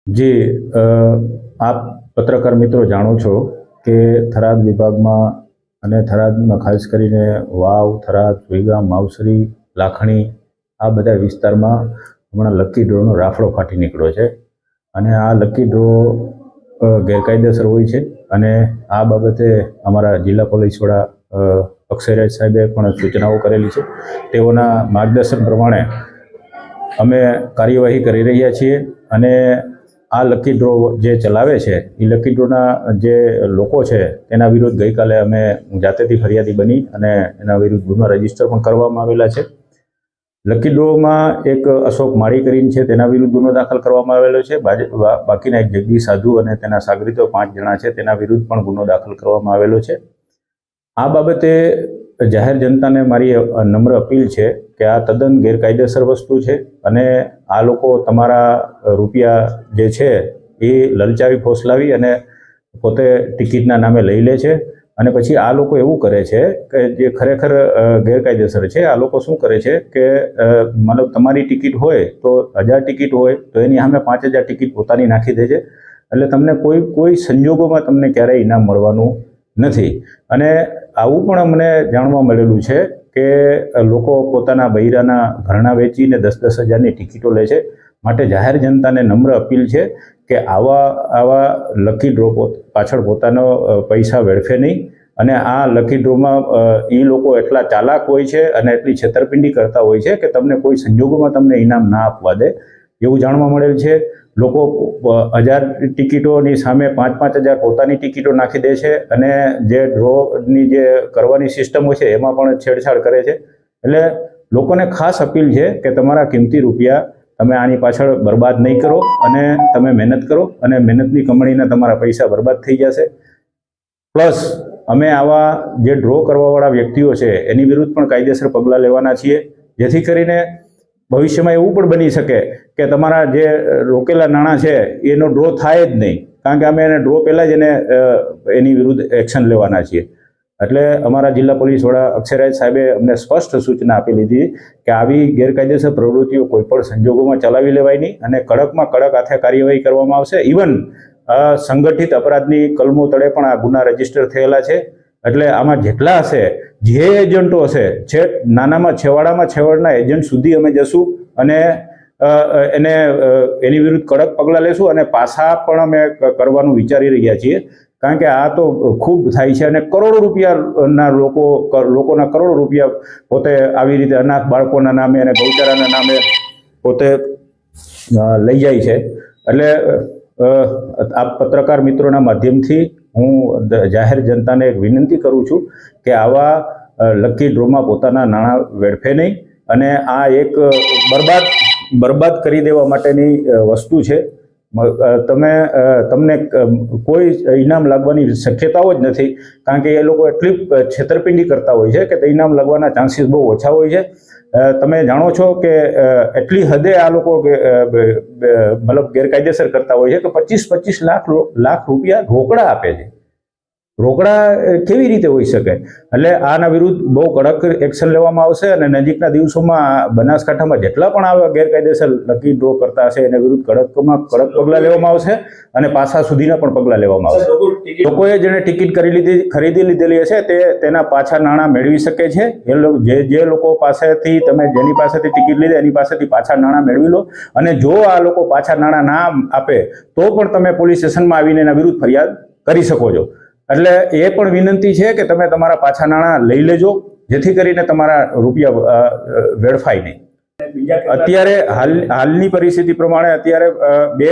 જી આપ પત્રકાર મિત્રો જાણો છો કે થરાદ વિભાગમાં અને થરાદમાં ખાસ કરીને વાવ, થરાદ, સુઈગામ, માવસરી, લાખણી આ બધા વિસ્તારમાં હમણાં લકી ડ્રોનો રાફડો ફાટી નીકળ્યો છે અને આ લકી ડ્રો ગેરકાયદેસર હોય છે અને આ બાબતે અમારા જિલ્લા પોલીસ વડા અક્ષયરાજ સાહેબે પણ સૂચનાઓ કરેલી છે। તેઓના માર્ગદર્શન પ્રમાણે અમે કાર્યવાહી કરી રહ્યા છીએ અને આ લકી ડ્રો જે ચલાવે છે એ લકી ડ્રોના જે લોકો છે તેના વિરુદ્ધ ગઈકાલે અમે જાતેથી ફરિયાદી બની અને એના વિરુદ્ધ ગુનો રજીસ્ટર પણ કરવામાં આવેલા છે। લકી ડ્રોમાં એક અશોક માળી કરીને છે તેના વિરુદ્ધ ગુનો દાખલ કરવામાં આવેલો છે। બાકીના એક જગદીશ સાધુ અને તેના સાગરીતો 5 જણા છે તેના વિરુદ્ધ પણ ગુનો દાખલ કરવામાં આવેલો છે। આ બાબતે જાહેર જનતાને મારી નમ્ર અપીલ છે કે આ તદ્દન ગેરકાયદેસર વસ્તુ છે અને આ લોકો તમારા રૂપિયા જે છે એ લલચાવી ફોસલાવી અને પોતે ટિકિટના નામે લઈ લે છે અને પછી આ લોકો એવું કરે છે કે જે ખરેખર ગેરકાયદેસર છે। આ લોકો શું કરે છે કે મતલબ તમારી ટિકિટ હોય તો 1000 ટિકિટ હોય તો એની સામે 5000 ટિકિટ પોતાની નાખી દે છે, એટલે તમને કોઈ સંજોગોમાં તમને ક્યારેય ઇનામ મળવાનું નથી। અને આવું પણ અમને જાણવા મળેલું છે કે લોકો પોતાના બૈરાના ઘરણા વેચીને 10-10 હજારની ટિકિટો લે છે। માટે જાહેર જનતાને નમ્ર અપીલ છે કે આવા લકી ડ્રો પાછળ પોતાનો પૈસા વેડફે નહીં અને આ લકી ડ્રોમાં એ લોકો એટલા ચાલાક હોય છે અને એટલી છેતરપિંડી કરતા હોય છે કે તમને કોઈ સંજોગોમાં તમને ઇનામ ના આપવા દે એવું જાણવા મળેલ છે। લોકો 1000 ટિકિટોની સામે 5-5000 પોતાની ટિકિટો નાખી દે છે અને જે ડ્રોની જે કરવાની સિસ્ટમો છે એમાં પણ છેડછાડ કરે છે। એટલે લોકોને ખાસ અપીલ છે કે તમારા કિંમતી રૂપિયા તમે આની પાછળ બરબાદ નહીં કરો અને તમે મહેનત કરો અને મહેનતની કમાણીના તમારા પૈસા બરબાદ થઈ જશે। પ્લસ અમે આવા જે ડ્રો કરવાવાળા વ્યક્તિઓ છે એની વિરુદ્ધ પણ કાયદેસર પગલાં લેવાના છીએ, જેથી કરીને ભવિષ્યમાં એવું પણ બની શકે કે તમારા જે રોકેલા નાણાં છે એનો ડ્રો થાય જ નહીં, કારણ કે અમે એને ડ્રો પહેલાં જ એની વિરુદ્ધ એક્શન લેવાના છીએ। એટલે અમારા જિલ્લા પોલીસ વડા અક્ષયરાજ સાહેબે અમને સ્પષ્ટ સૂચના આપી લીધી કે આવી ગેરકાયદેસર પ્રવૃત્તિઓ કોઈપણ સંજોગોમાં ચલાવી લેવાય નહીં અને કડકમાં કડક હાથે કાર્યવાહી કરવામાં આવશે। ઇવન સંગઠિત અપરાધની કલમો તળે પણ આ ગુના રજીસ્ટર થયેલા છે। એટલે આમાં જેટલા હશે, જે એજન્ટો હશે, નાનામાં છેવાડાના એજન્ટ સુધી અમે જશું અને એની વિરુદ્ધ કડક પગલાં લેશું અને પાછા પણ અમે કરવાનું વિચારી રહ્યા છીએ, કારણ કે આ તો ખૂબ થાય છે અને કરોડો રૂપિયાના લોકોના કરોડો રૂપિયા પોતે આવી રીતે અનાથ બાળકોના નામે અને ગૌચારાના નામે પોતે લઈ જાય છે। એટલે આ પત્રકાર મિત્રોના માધ્યમથી હું જાહેર જનતાને એક વિનંતી કરું છું કે આવા લકી ડ્રોમાં પોતાના નાણાં વેડફે નહીં અને આ એક બરબાદ કરી દેવા માટેની વસ્તુ છે। તમને કોઈ ઇનામ લાગવાની શક્યતાઓ જ નથી, કારણ કે એ લોકો એટલી છેતરપિંડી કરતા હોય છે કે ઇનામ લાગવાના ચાન્સીસ બહુ ઓછા હોય છે। તમે જાણો છો કે એટલી હદે આ લોકો મતલબ ગેરકાયદેસર કરતા હોય છે કે 25-25 લાખ રૂપિયા રોકડા આપે છે। રોકડા કેવી રીતે હોઈ શકે? એટલે આના વિરુદ્ધ બહુ કડક એક્શન લેવામાં આવશે અને નજીકના દિવસોમાં બનાસકાંઠામાં જેટલા પણ આવા ગેરકાયદેસર લકી ડ્રો કરતા હશે એના વિરુદ્ધ કડકમાં કડક પગલાં લેવામાં આવશે અને પાછા સુધીના પણ પગલાં લેવામાં આવશે। લોકોએ જેને ટિકિટ ખરીદી લીધેલી હશે તેના પાછા નાણાં મેળવી શકે છે। જે લોકો પાસેથી જેની પાસેથી ટિકિટ લીધી એની પાસેથી પાછા નાણાં મેળવી લો અને જો આ લોકો પાછા નાણાં ના આપે તો પણ તમે પોલીસ સ્ટેશનમાં આવીને એના વિરુદ્ધ ફરિયાદ કરી શકો છો। એટલે એ પણ વિનંતી છે કે તમે તમારા પાછા નાણાં લઈ લેજો, જેથી કરીને તમારા રૂપિયા વેડફાય નહીં। અત્યારે હાલની પરિસ્થિતિ પ્રમાણે અત્યારે 2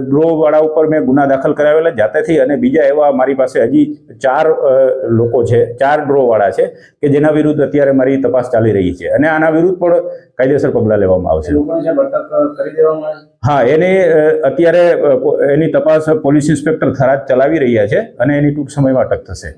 ડ્રો વાળા ઉપર મેં ગુના દાખલ કરાવેલા જાતેથી અને બીજા એવા મારી પાસે હજી 4 લોકો છે, 4 ડ્રો વાળા છે કે જેના વિરુદ્ધ અત્યારે મારી તપાસ ચાલી રહી છે અને આના વિરુદ્ધ પણ કાયદેસર પગલાં લેવામાં આવશે। હા, અત્યારે એની તપાસ પોલીસ ઇન્સ્પેક્ટર થરાદ ચલાવી રહ્યા છે અને એની ટૂંક સમયમાં અટક થશે।